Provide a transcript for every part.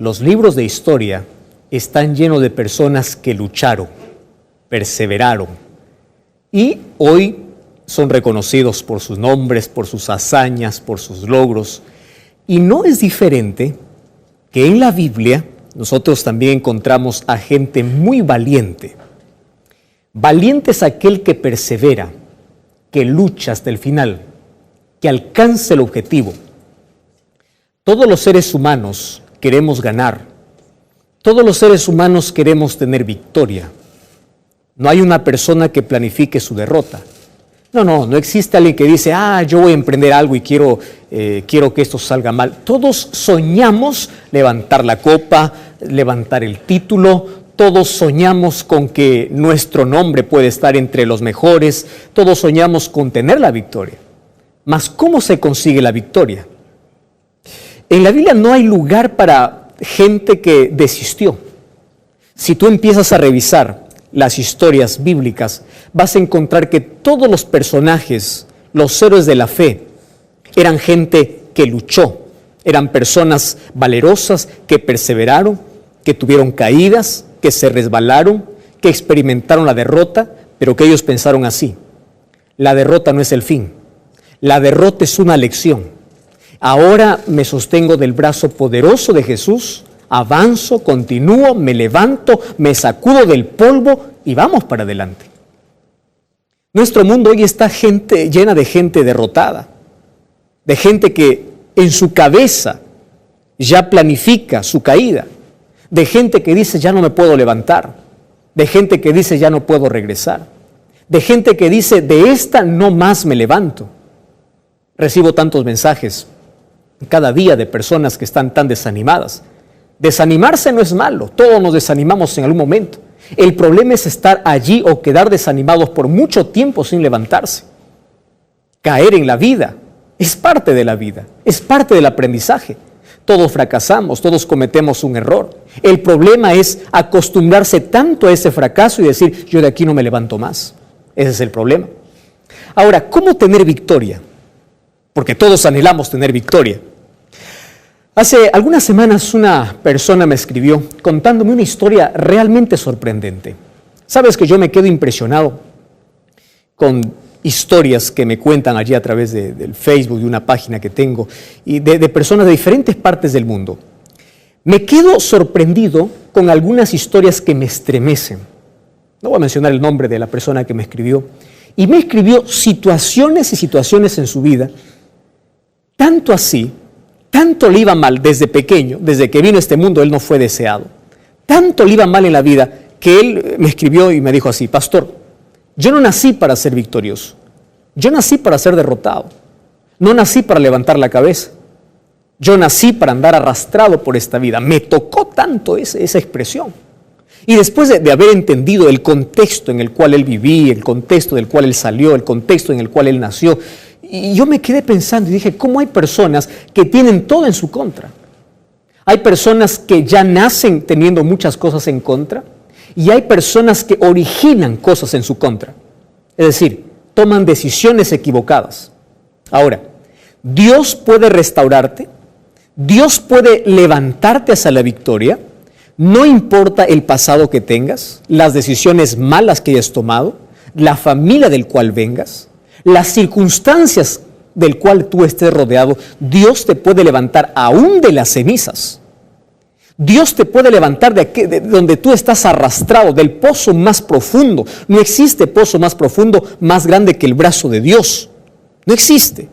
Los libros de historia están llenos de personas que lucharon, perseveraron y hoy son reconocidos por sus nombres, por sus hazañas, por sus logros. Y no es diferente que en la Biblia nosotros también encontramos a gente muy valiente. Valiente es aquel que persevera, que lucha hasta el final, que alcanza el objetivo. Todos los seres humanos queremos ganar. Todos los seres humanos queremos tener victoria. No hay una persona que planifique su derrota. No existe alguien que dice, yo voy a emprender algo y quiero que esto salga mal. Todos soñamos levantar la copa, levantar el título, todos soñamos con que nuestro nombre puede estar entre los mejores, todos soñamos con tener la victoria. Mas, ¿cómo se consigue la victoria? En la Biblia no hay lugar para gente que desistió. Si tú empiezas a revisar las historias bíblicas, vas a encontrar que todos los personajes, los héroes de la fe, eran gente que luchó, eran personas valerosas que perseveraron, que tuvieron caídas, que se resbalaron, que experimentaron la derrota, pero que ellos pensaron así: la derrota no es el fin, la derrota es una lección. Ahora me sostengo del brazo poderoso de Jesús, avanzo, continúo, me levanto, me sacudo del polvo y vamos para adelante. Nuestro mundo hoy está llena de gente derrotada, de gente que en su cabeza ya planifica su caída, de gente que dice ya no me puedo levantar, de gente que dice ya no puedo regresar, de gente que dice de esta no más me levanto. Recibo tantos mensajes cada día de personas que están tan desanimadas. Desanimarse no es malo, todos nos desanimamos en algún momento. El problema es estar allí o quedar desanimados por mucho tiempo sin levantarse. Caer en la vida es parte de la vida, es parte del aprendizaje. Todos fracasamos, todos cometemos un error. El problema es acostumbrarse tanto a ese fracaso y decir, yo de aquí no me levanto más. Ese es el problema. Ahora, ¿cómo tener victoria? Porque todos anhelamos tener victoria. Hace algunas semanas una persona me escribió contándome una historia realmente sorprendente. Sabes que yo me quedo impresionado con historias que me cuentan allí a través del Facebook, de una página que tengo, y de personas de diferentes partes del mundo. Me quedo sorprendido con algunas historias que me estremecen. No voy a mencionar el nombre de la persona que me escribió. Y me escribió situaciones y situaciones en su vida, tanto así, tanto le iba mal desde pequeño, desde que vino a este mundo, él no fue deseado. Tanto le iba mal en la vida que él me escribió y me dijo así: pastor, yo no nací para ser victorioso, yo nací para ser derrotado, no nací para levantar la cabeza, yo nací para andar arrastrado por esta vida. Me tocó tanto esa expresión. Y después de haber entendido el contexto en el cual él vivía, el contexto del cual él salió, el contexto en el cual él nació, y yo me quedé pensando y dije, ¿cómo hay personas que tienen todo en su contra? Hay personas que ya nacen teniendo muchas cosas en contra y hay personas que originan cosas en su contra. Es decir, toman decisiones equivocadas. Ahora, Dios puede restaurarte, Dios puede levantarte hacia la victoria, no importa el pasado que tengas, las decisiones malas que hayas tomado, la familia del cual vengas, las circunstancias del cual tú estés rodeado. Dios te puede levantar aún de las cenizas. Dios te puede levantar de donde tú estás arrastrado, del pozo más profundo. No existe pozo más profundo, más grande que el brazo de Dios. No existe.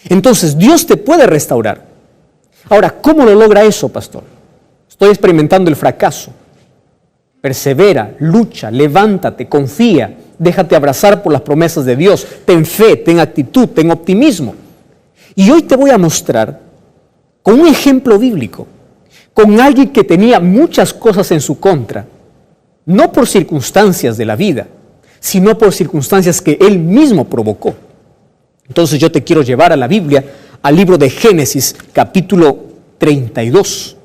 Entonces, Dios te puede restaurar. Ahora, ¿cómo lo logra eso, pastor? Estoy experimentando el fracaso. Persevera, lucha, levántate, confía, déjate abrazar por las promesas de Dios. Ten fe, ten actitud, ten optimismo. Y hoy te voy a mostrar con un ejemplo bíblico, con alguien que tenía muchas cosas en su contra, no por circunstancias de la vida, sino por circunstancias que él mismo provocó. Entonces yo te quiero llevar a la Biblia, al libro de Génesis, capítulo 32.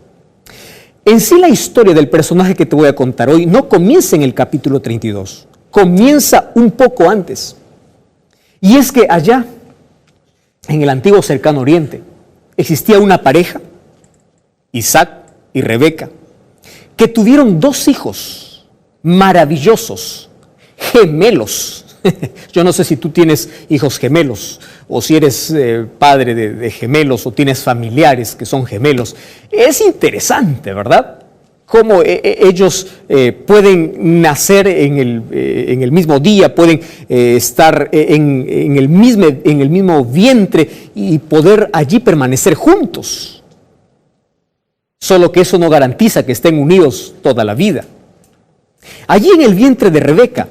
En sí la historia del personaje que te voy a contar hoy no comienza en el capítulo 32, comienza un poco antes. Y es que allá, en el antiguo cercano oriente, existía una pareja, Isaac y Rebeca, que tuvieron 2 hijos maravillosos, gemelos. Yo no sé si tú tienes hijos gemelos o si eres padre de gemelos o tienes familiares que son gemelos. Es interesante, ¿verdad? Cómo ellos pueden nacer en el mismo día, pueden estar en el mismo vientre y poder allí permanecer juntos. Solo que eso no garantiza que estén unidos toda la vida. Allí en el vientre de Rebeca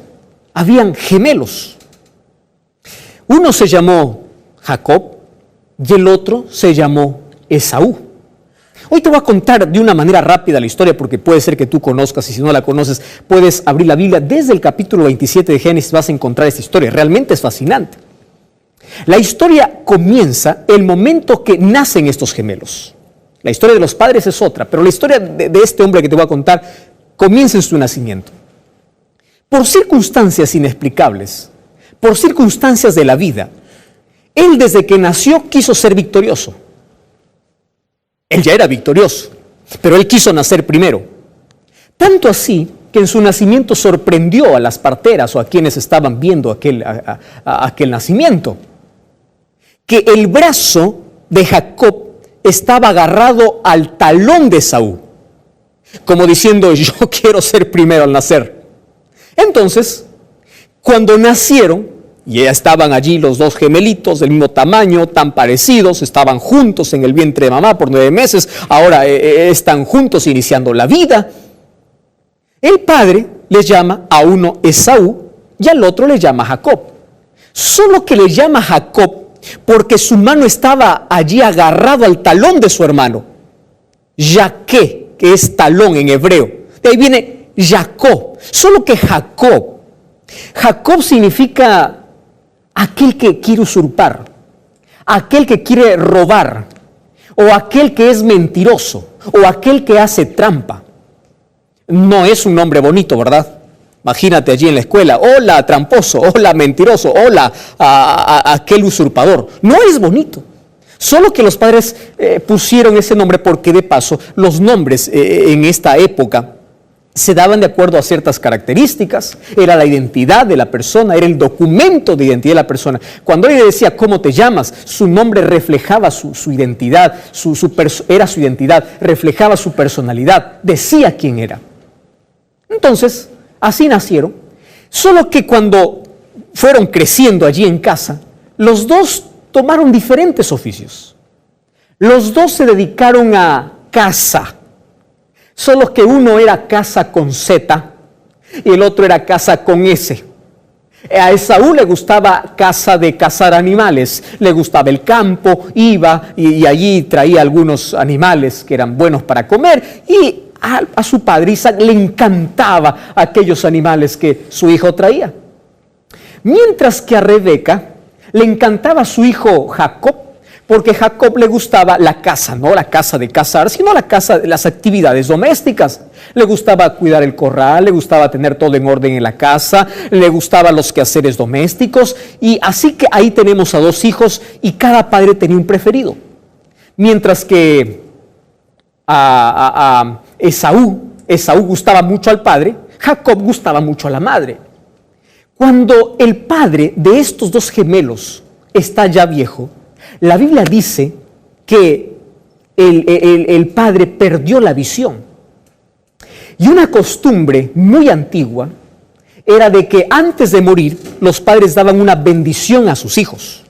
habían gemelos. Uno se llamó Jacob y el otro se llamó Esaú. Hoy te voy a contar de una manera rápida la historia porque puede ser que tú conozcas y si no la conoces puedes abrir la Biblia. Desde el capítulo 27 de Génesis vas a encontrar esta historia. Realmente es fascinante. La historia comienza el momento que nacen estos gemelos. La historia de los padres es otra, pero la historia de este hombre que te voy a contar comienza en su nacimiento. Por circunstancias inexplicables, por circunstancias de la vida, él desde que nació quiso ser victorioso. Él ya era victorioso, pero él quiso nacer primero. Tanto así que en su nacimiento sorprendió a las parteras o a quienes estaban viendo aquel nacimiento, que el brazo de Jacob estaba agarrado al talón de Esaú, como diciendo, yo quiero ser primero al nacer. Entonces, cuando nacieron, y ya estaban allí los 2 gemelitos del mismo tamaño, tan parecidos, estaban juntos en el vientre de mamá por 9 meses, ahora están juntos iniciando la vida. El padre les llama a uno Esaú y al otro le llama Jacob. Solo que le llama Jacob porque su mano estaba allí agarrado al talón de su hermano. Yaqué, que es talón en hebreo. De ahí viene Jacob. Solo que Jacob significa aquel que quiere usurpar, aquel que quiere robar, o aquel que es mentiroso, o aquel que hace trampa. No es un nombre bonito, ¿verdad? Imagínate allí en la escuela, hola tramposo, hola mentiroso, hola aquel usurpador. No es bonito. Solo que los padres pusieron ese nombre porque de paso los nombres en esta época se daban de acuerdo a ciertas características, era la identidad de la persona, era el documento de identidad de la persona. Cuando él le decía cómo te llamas, su nombre reflejaba su identidad, era su identidad, reflejaba su personalidad, decía quién era. Entonces, así nacieron, solo que cuando fueron creciendo allí en casa, los 2 tomaron diferentes oficios. Los 2 se dedicaron a caza. Solo que uno era caza con Z y el otro era caza con S. A Esaú le gustaba caza de cazar animales, le gustaba el campo, iba y allí traía algunos animales que eran buenos para comer y a su padre Isaac le encantaba aquellos animales que su hijo traía. Mientras que a Rebeca le encantaba su hijo Jacob, porque a Jacob le gustaba la caza, no la caza de cazar, sino la caza de las actividades domésticas. Le gustaba cuidar el corral, le gustaba tener todo en orden en la casa, le gustaban los quehaceres domésticos, y así que ahí tenemos a 2 hijos y cada padre tenía un preferido. Mientras que a Esaú gustaba mucho al padre, Jacob gustaba mucho a la madre. Cuando el padre de estos 2 gemelos está ya viejo, la Biblia dice que el padre perdió la visión. Y una costumbre muy antigua era de que antes de morir los padres daban una bendición a sus hijos.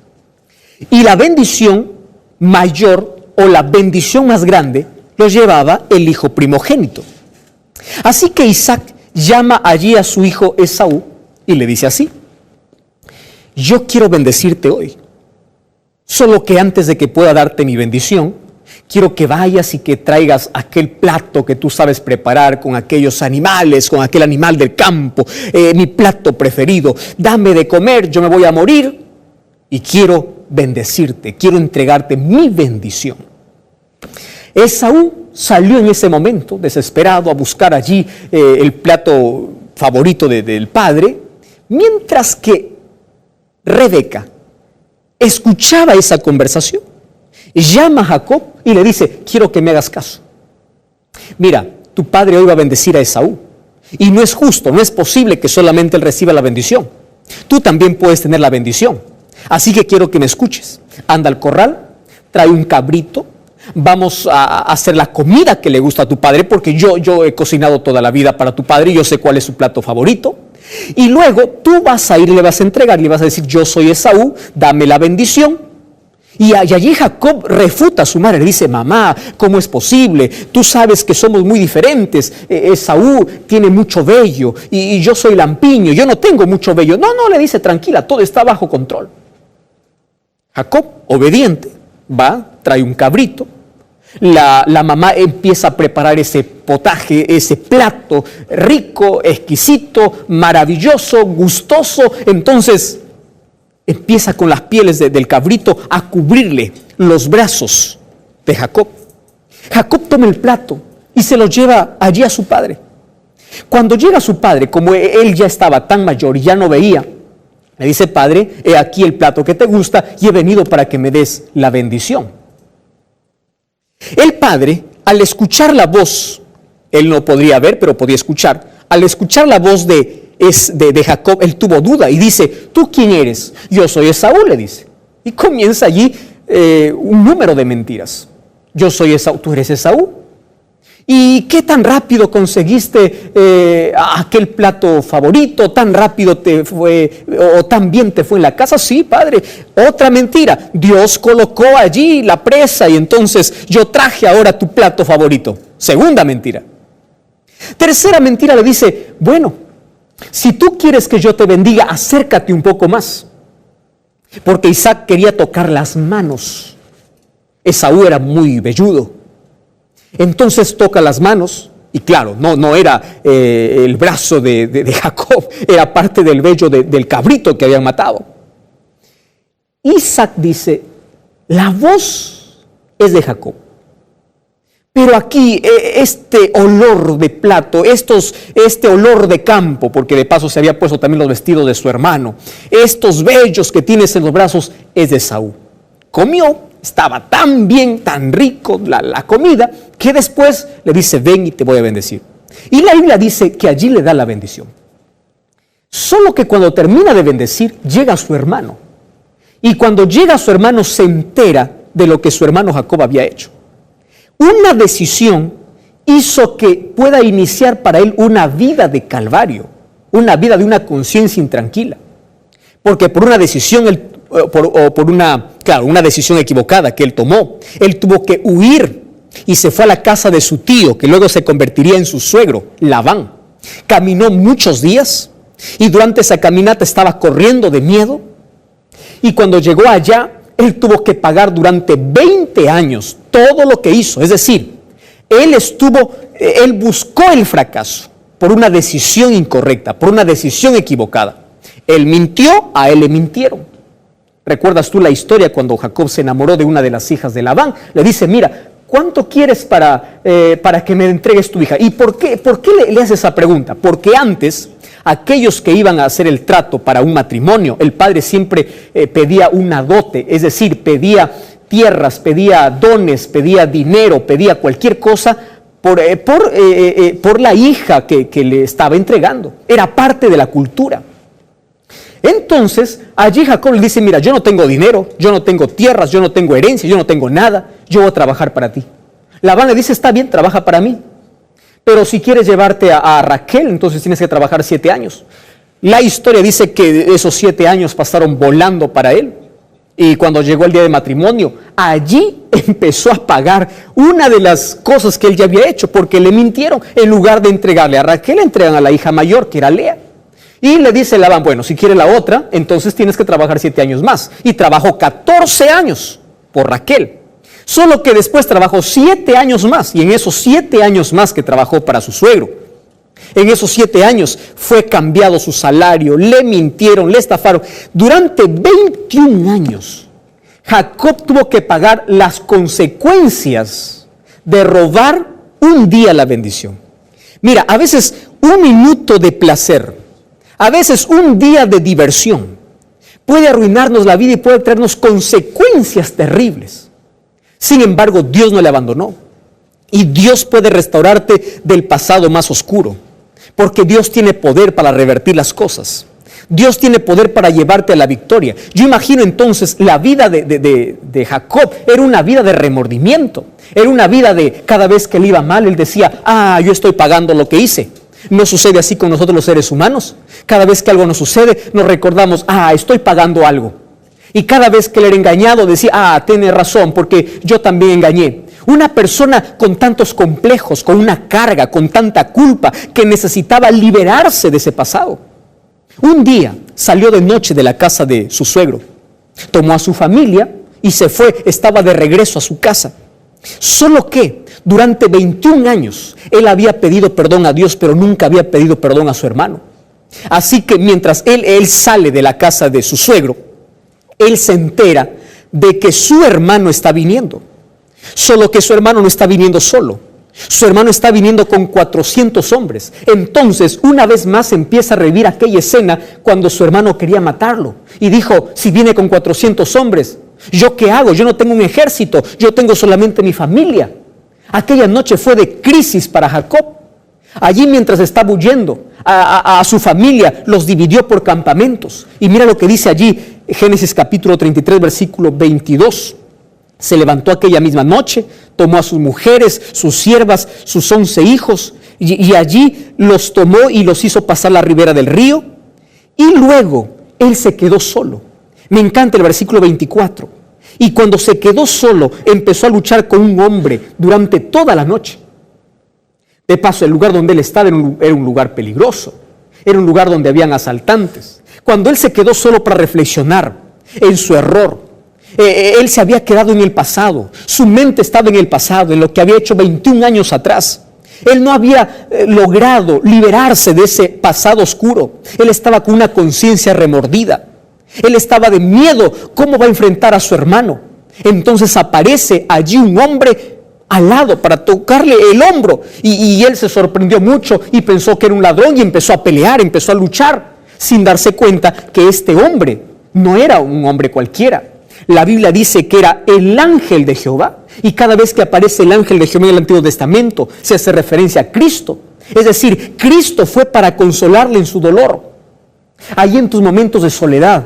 Y la bendición mayor o la bendición más grande lo llevaba el hijo primogénito. Así que Isaac llama allí a su hijo Esaú y le dice así: yo quiero bendecirte hoy. Solo que antes de que pueda darte mi bendición, quiero que vayas y que traigas aquel plato que tú sabes preparar con aquellos animales, con aquel animal del campo, mi plato preferido. Dame de comer, yo me voy a morir y quiero bendecirte, quiero entregarte mi bendición. Esaú salió en ese momento, desesperado, a buscar allí el plato favorito del padre, mientras que Rebeca escuchaba esa conversación, llama a Jacob y le dice: quiero que me hagas caso. Mira, tu padre hoy va a bendecir a Esaú. Y no es justo, no es posible que solamente él reciba la bendición. Tú también puedes tener la bendición. Así que quiero que me escuches. Anda al corral, trae un cabrito. Vamos a hacer la comida que le gusta a tu padre, porque yo he cocinado toda la vida para tu padre y yo sé cuál es su plato favorito. Y luego tú vas a ir y le vas a entregar, le vas a decir: yo soy Esaú, dame la bendición. Y allí Jacob refuta a su madre, le dice: mamá, ¿cómo es posible? Tú sabes que somos muy diferentes. Esaú tiene mucho vello y yo soy lampiño, yo no tengo mucho vello. No, le dice: tranquila, todo está bajo control. Jacob, obediente, va, trae un cabrito. La mamá empieza a preparar ese potaje, ese plato rico, exquisito, maravilloso, gustoso. Entonces empieza con las pieles del cabrito a cubrirle los brazos de Jacob. Jacob toma el plato y se lo lleva allí a su padre. Cuando llega su padre, como él ya estaba tan mayor y ya no veía, le dice: padre, he aquí el plato que te gusta y he venido para que me des la bendición. El padre, al escuchar la voz, él no podría ver, pero podía escuchar, al escuchar la voz de Jacob, él tuvo duda y dice: ¿tú quién eres? Yo soy Esaú, le dice. Y comienza allí un número de mentiras. Yo soy Esaú, ¿tú eres Esaú? ¿Y qué tan rápido conseguiste aquel plato favorito? ¿Tan rápido te fue o tan bien te fue en la casa? Sí, padre. Otra mentira: Dios colocó allí la presa y entonces yo traje ahora tu plato favorito. Segunda mentira. Tercera mentira, le dice: bueno, si tú quieres que yo te bendiga, acércate un poco más. Porque Isaac quería tocar las manos. Esaú era muy velludo. Entonces toca las manos, y claro, no era el brazo de Jacob, era parte del vello del cabrito que habían matado. Isaac dice: la voz es de Jacob, pero aquí este olor de plato, este olor de campo, porque de paso se había puesto también los vestidos de su hermano, estos vellos que tienes en los brazos, es de Esaú. Comió. Estaba tan bien, tan rico la comida, que después le dice: ven y te voy a bendecir. Y la Biblia dice que allí le da la bendición. Solo que cuando termina de bendecir, llega su hermano. Y cuando llega su hermano, se entera de lo que su hermano Jacob había hecho. Una decisión hizo que pueda iniciar para él una vida de calvario, una vida de una conciencia intranquila. Porque por una decisión una decisión equivocada que él tomó, él tuvo que huir y se fue a la casa de su tío, que luego se convertiría en su suegro, Labán. Caminó muchos días y durante esa caminata estaba corriendo de miedo, y cuando llegó allá, él tuvo que pagar durante 20 años todo lo que hizo. Es decir, él buscó el fracaso por una decisión incorrecta, por una decisión equivocada. Él mintió, a él le mintieron. ¿Recuerdas tú la historia cuando Jacob se enamoró de una de las hijas de Labán? Le dice: mira, ¿cuánto quieres para que me entregues tu hija? ¿Y por qué le hace esa pregunta? Porque antes, aquellos que iban a hacer el trato para un matrimonio, el padre siempre pedía una dote, es decir, pedía tierras, pedía dones, pedía dinero, pedía cualquier cosa por la hija que le estaba entregando. Era parte de la cultura. Entonces, allí Jacob le dice: mira, yo no tengo dinero, yo no tengo tierras, yo no tengo herencia, yo no tengo nada, yo voy a trabajar para ti. Labán le dice: está bien, trabaja para mí, pero si quieres llevarte a Raquel, entonces tienes que trabajar 7 años. La historia dice que esos 7 años pasaron volando para él, y cuando llegó el día de matrimonio, allí empezó a pagar una de las cosas que él ya había hecho, porque le mintieron. En lugar de entregarle a Raquel, le entregan a la hija mayor, que era Lea. Y le dice Labán: bueno, si quiere la otra, entonces tienes que trabajar 7 años más. Y trabajó 14 años por Raquel. Solo que después trabajó 7 años más. Y en esos 7 años más que trabajó para su suegro, en esos 7 años fue cambiado su salario, le mintieron, le estafaron. Durante 21 años, Jacob tuvo que pagar las consecuencias de robar un día la bendición. Mira, a veces un minuto de placer, a veces un día de diversión puede arruinarnos la vida y puede traernos consecuencias terribles. Sin embargo, Dios no le abandonó. Y Dios puede restaurarte del pasado más oscuro, porque Dios tiene poder para revertir las cosas. Dios tiene poder para llevarte a la victoria. Yo imagino entonces la vida de Jacob era una vida de remordimiento. Era una vida de cada vez que le iba mal, él decía, yo estoy pagando lo que hice. ¿No sucede así con nosotros los seres humanos? Cada vez que algo nos sucede, nos recordamos, estoy pagando algo. Y cada vez que le era engañado, decía, tiene razón, porque yo también engañé. Una persona con tantos complejos, con una carga, con tanta culpa, que necesitaba liberarse de ese pasado. Un día salió de noche de la casa de su suegro, tomó a su familia y se fue, estaba de regreso a su casa. Solo que durante 21 años él había pedido perdón a Dios, pero nunca había pedido perdón a su hermano. Así que mientras él sale de la casa de su suegro, él se entera de que su hermano está viniendo. Solo que su hermano no está viniendo solo. Su hermano está viniendo con 400 hombres. Entonces, una vez más empieza a revivir aquella escena cuando su hermano quería matarlo. Y dijo, si viene con 400 hombres, ¿yo qué hago? Yo no tengo un ejército, yo tengo solamente mi familia. Aquella noche fue de crisis para Jacob. Allí mientras estaba huyendo a su familia, los dividió por campamentos. Y mira lo que dice allí, Génesis capítulo 33, versículo 22. Se levantó aquella misma noche, tomó a sus mujeres, sus siervas, sus 11 hijos, y allí los tomó y los hizo pasar la ribera del río, y luego él se quedó solo. Me encanta el versículo 24. Y cuando se quedó solo, empezó a luchar con un hombre durante toda la noche. De paso, el lugar donde él estaba era un lugar peligroso, era un lugar donde habían asaltantes. Cuando él se quedó solo para reflexionar en su error, él se había quedado en el pasado, su mente estaba en el pasado, en lo que había hecho 21 años atrás. Él no había logrado liberarse de ese pasado oscuro. Él estaba con una conciencia remordida. Él estaba de miedo, ¿cómo va a enfrentar a su hermano? Entonces aparece allí un hombre al lado para tocarle el hombro. Y él se sorprendió mucho y pensó que era un ladrón y empezó a pelear, empezó a luchar, sin darse cuenta que este hombre no era un hombre cualquiera. La Biblia dice que era el ángel de Jehová, y cada vez que aparece el ángel de Jehová en el Antiguo Testamento se hace referencia a Cristo. Es decir, Cristo fue para consolarle en su dolor. Ahí en tus momentos de soledad,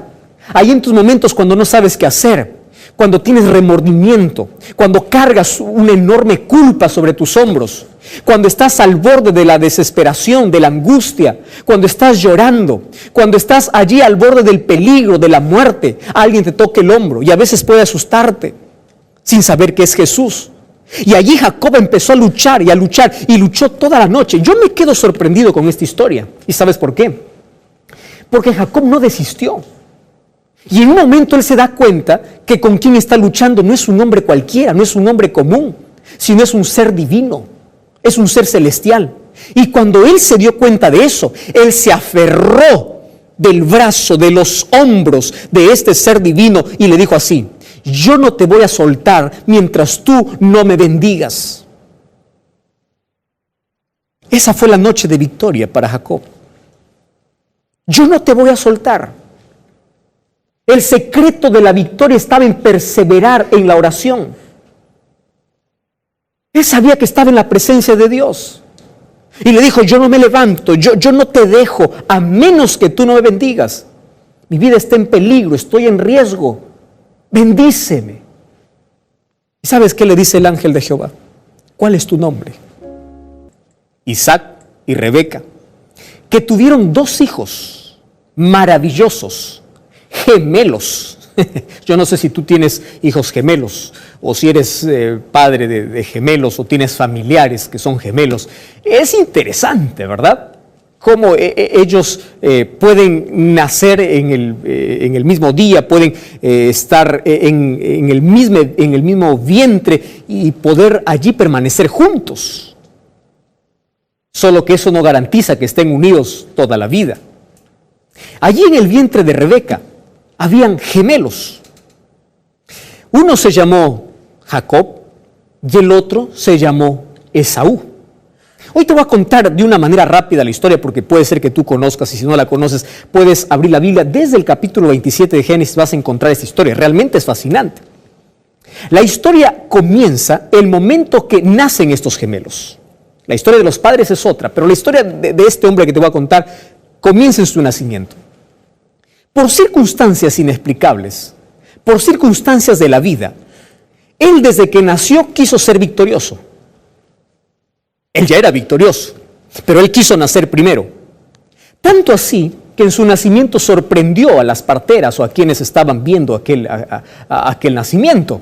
ahí en tus momentos cuando no sabes qué hacer, cuando tienes remordimiento, cuando cargas una enorme culpa sobre tus hombros, cuando estás al borde de la desesperación, de la angustia, cuando estás llorando, cuando estás allí al borde del peligro, de la muerte, alguien te toca el hombro y a veces puede asustarte sin saber que es Jesús. Y allí Jacob empezó a luchar y luchó toda la noche. Yo me quedo sorprendido con esta historia. ¿Y sabes por qué? Porque Jacob no desistió. Y en un momento él se da cuenta que con quien está luchando no es un hombre cualquiera, no es un hombre común, sino es un ser divino, es un ser celestial. Y cuando él se dio cuenta de eso, él se aferró del brazo, de los hombros de este ser divino y le dijo así: yo no te voy a soltar mientras tú no me bendigas. Esa fue la noche de victoria para Jacob. Yo no te voy a soltar. El secreto de la victoria estaba en perseverar en la oración. Él sabía que estaba en la presencia de Dios. Y le dijo: yo no me levanto, yo no te dejo a menos que tú no me bendigas. Mi vida está en peligro, estoy en riesgo. Bendíceme. ¿Y sabes qué le dice el ángel de Jehová? ¿Cuál es tu nombre? Isaac y Rebeca, que tuvieron 2 hijos maravillosos, gemelos. Yo no sé si tú tienes hijos gemelos o si eres padre de gemelos o tienes familiares que son gemelos. Es interesante, ¿verdad? Cómo ellos pueden nacer en el mismo día, pueden estar en el mismo vientre y poder allí permanecer juntos. Solo que eso no garantiza que estén unidos toda la vida. Allí en el vientre de Rebeca habían gemelos. Uno se llamó Jacob y el otro se llamó Esaú. Hoy te voy a contar de una manera rápida la historia porque puede ser que tú conozcas, y si no la conoces puedes abrir la Biblia. Desde el capítulo 27 de Génesis vas a encontrar esta historia. Realmente es fascinante. La historia comienza el momento que nacen estos gemelos. La historia de los padres es otra, pero la historia de este hombre que te voy a contar comienza en su nacimiento. Por circunstancias inexplicables, por circunstancias de la vida, él desde que nació quiso ser victorioso. Él ya era victorioso, pero él quiso nacer primero. Tanto así que en su nacimiento sorprendió a las parteras o a quienes estaban viendo aquel nacimiento,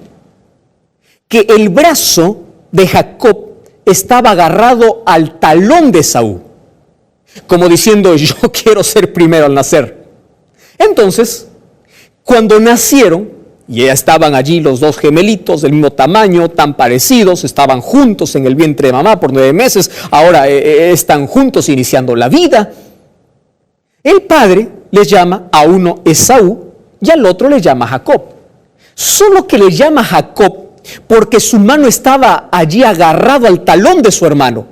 que el brazo de Jacob estaba agarrado al talón de Esaú, como diciendo, yo quiero ser primero al nacer. Entonces, cuando nacieron, y ya estaban allí los dos gemelitos del mismo tamaño, tan parecidos, estaban juntos en el vientre de mamá por 9 meses, ahora están juntos iniciando la vida. El padre les llama a uno Esaú y al otro le llama Jacob. Solo que le llama Jacob porque su mano estaba allí agarrado al talón de su hermano.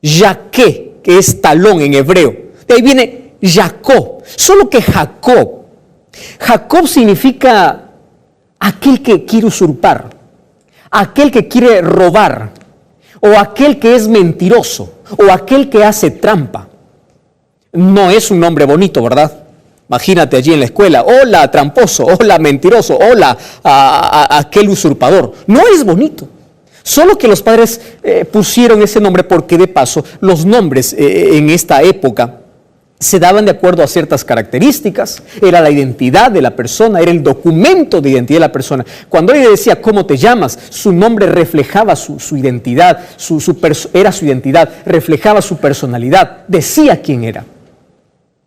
Yaqué, que es talón en hebreo. De ahí viene Jacob. Solo que Jacob significa aquel que quiere usurpar, aquel que quiere robar, o aquel que es mentiroso, o aquel que hace trampa. No es un nombre bonito, ¿verdad? Imagínate allí en la escuela, hola tramposo, hola mentiroso, hola aquel usurpador. No es bonito. Solo que los padres pusieron ese nombre porque de paso los nombres en esta época se daban de acuerdo a ciertas características. Era la identidad de la persona, era el documento de identidad de la persona. Cuando él decía ¿cómo te llamas?, su nombre reflejaba su identidad, era su identidad, reflejaba su personalidad, decía quién era.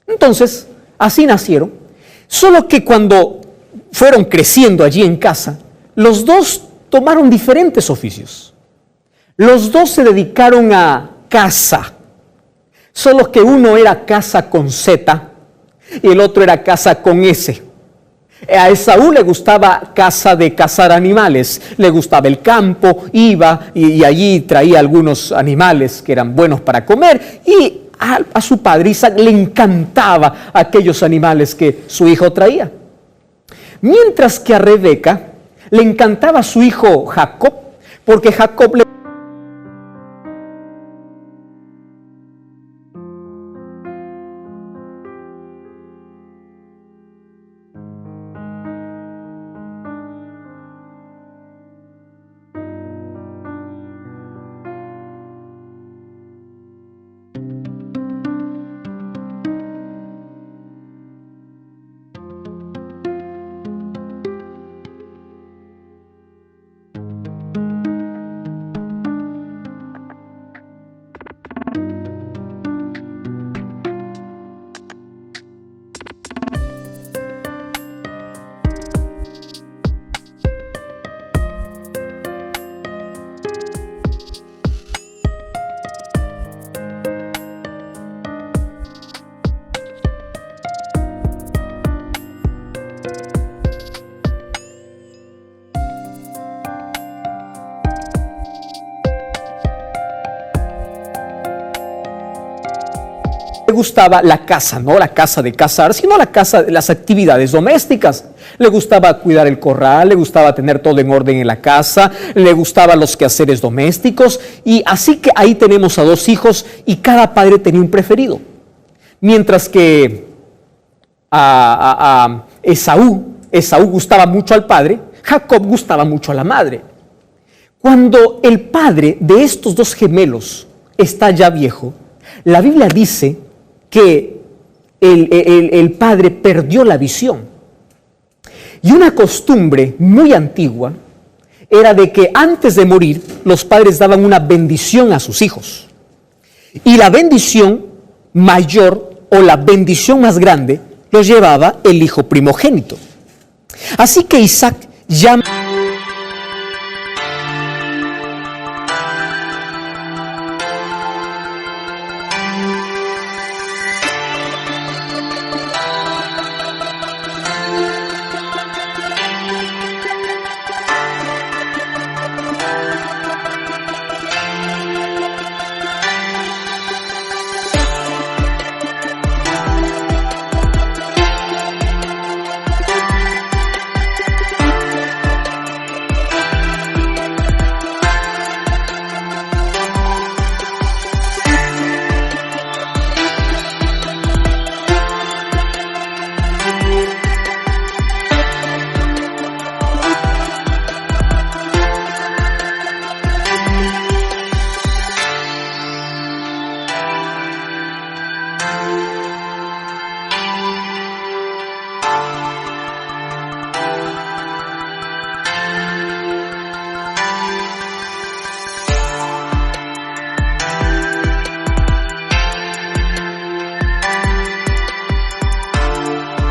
Entonces, así nacieron, solo que cuando fueron creciendo allí en casa, los dos tomaron diferentes oficios. Los dos se dedicaron a caza, solo que uno era caza con Z y el otro era caza con S. A Esaú le gustaba caza de cazar animales, le gustaba el campo, iba y allí traía algunos animales que eran buenos para comer, y a su padre Isaac le encantaba aquellos animales que su hijo traía. Mientras que a Rebeca le encantaba su hijo Jacob, porque Jacob le gustaba la casa, no la casa de cazar, sino la casa de las actividades domésticas. Le gustaba cuidar el corral, le gustaba tener todo en orden en la casa, le gustaban los quehaceres domésticos, y así que ahí tenemos a dos hijos y cada padre tenía un preferido. Mientras que a Esaú gustaba mucho al padre, Jacob gustaba mucho a la madre. Cuando el padre de estos dos gemelos está ya viejo, la Biblia dice que el padre perdió la visión. Y una costumbre muy antigua era de que antes de morir los padres daban una bendición a sus hijos. Y la bendición mayor o la bendición más grande lo llevaba el hijo primogénito. Así que Isaac llama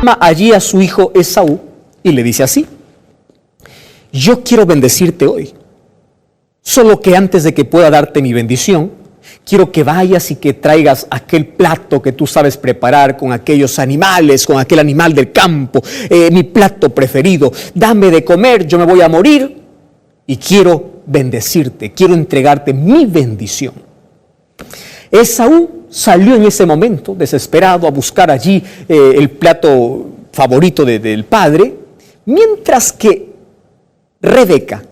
llama allí a su hijo Esaú y le dice así: yo quiero bendecirte hoy, solo que antes de que pueda darte mi bendición, quiero que vayas y que traigas aquel plato que tú sabes preparar con aquellos animales, con aquel animal del campo, mi plato preferido. Dame de comer, yo me voy a morir y quiero bendecirte, quiero entregarte mi bendición. Esaú salió en ese momento desesperado a buscar allí el plato favorito del padre, mientras que Rebeca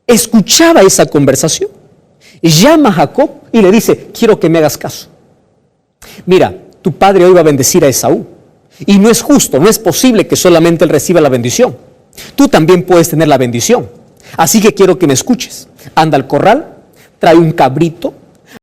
escuchaba esa conversación. Llama a Jacob y le dice: quiero que me hagas caso. Mira, tu padre hoy va a bendecir a Esaú y no es justo, no es posible que solamente él reciba la bendición. Tú también puedes tener la bendición. Así que quiero que me escuches. Anda al corral, trae un cabrito,